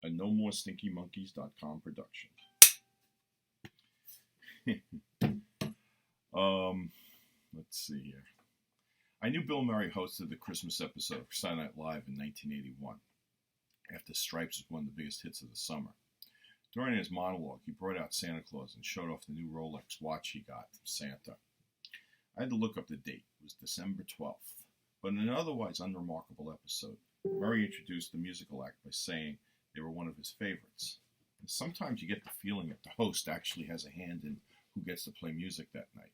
a NoMoreStinkyMonkeys.com production. Let's see here. I knew Bill Murray hosted the Christmas episode of Saturday Night Live in 1981, after Stripes was one of the biggest hits of the summer. During his monologue, he brought out Santa Claus and showed off the new Rolex watch he got from Santa. I had to look up the date. It was December 12th. But in an otherwise unremarkable episode, Murray introduced the musical act by saying they were one of his favorites. And sometimes you get the feeling that the host actually has a hand in who gets to play music that night.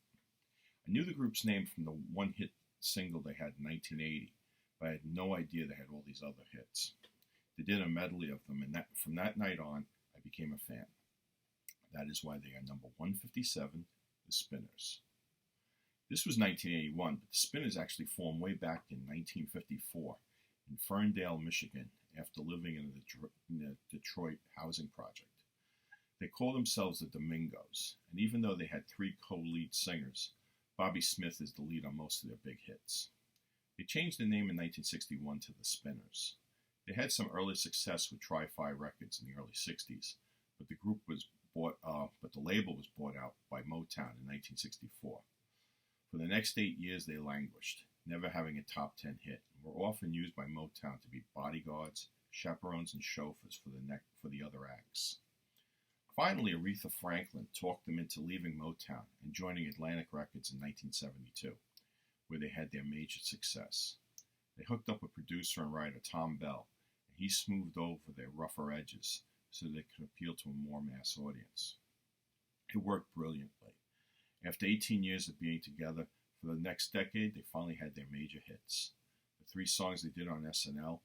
I knew the group's name from the one-hit single they had in 1980, but I had no idea they had all these other hits. They did a medley of them, and from that night on, I became a fan. That is why they are number 157, the Spinners. This was 1981, but the Spinners actually formed way back in 1954 in Ferndale, Michigan, after living in the Detroit housing project. They called themselves the Domingos, and even though they had three co-lead singers, Bobby Smith is the lead on most of their big hits. They changed the name in 1961 to the Spinners. They had some early success with Tri-Fi Records in the early 60s, but the label was bought out by Motown in 1964. For the next 8 years, they languished, never having a top 10 hit, and were often used by Motown to be bodyguards, chaperones, and chauffeurs for the other acts. Finally, Aretha Franklin talked them into leaving Motown and joining Atlantic Records in 1972, where they had their major success. They hooked up with producer and writer Tom Bell, and he smoothed over their rougher edges so they could appeal to a more mass audience. It worked brilliantly. After 18 years of being together, for the next decade, they finally had their major hits. The three songs they did on SNL,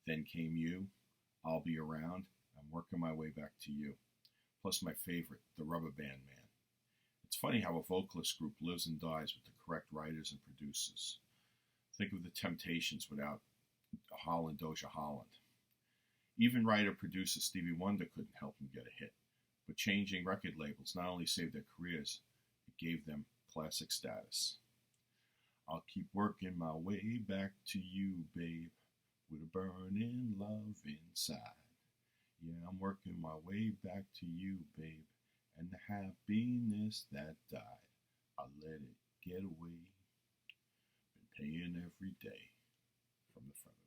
Then Came You, I'll Be Around, I'm Working My Way Back to You, plus my favorite, The Rubber Band Man. It's funny how a vocalist group lives and dies with the correct writers and producers. Think of the Temptations without Doja Holland. Even writer-producer Stevie Wonder couldn't help them get a hit, but changing record labels not only saved their careers, it gave them classic status. I'll keep working my way back to you, babe, with a burning love inside. Yeah, I'm working my way back to you, babe, and the happiness that died. I let it get away, been paying every day from the front.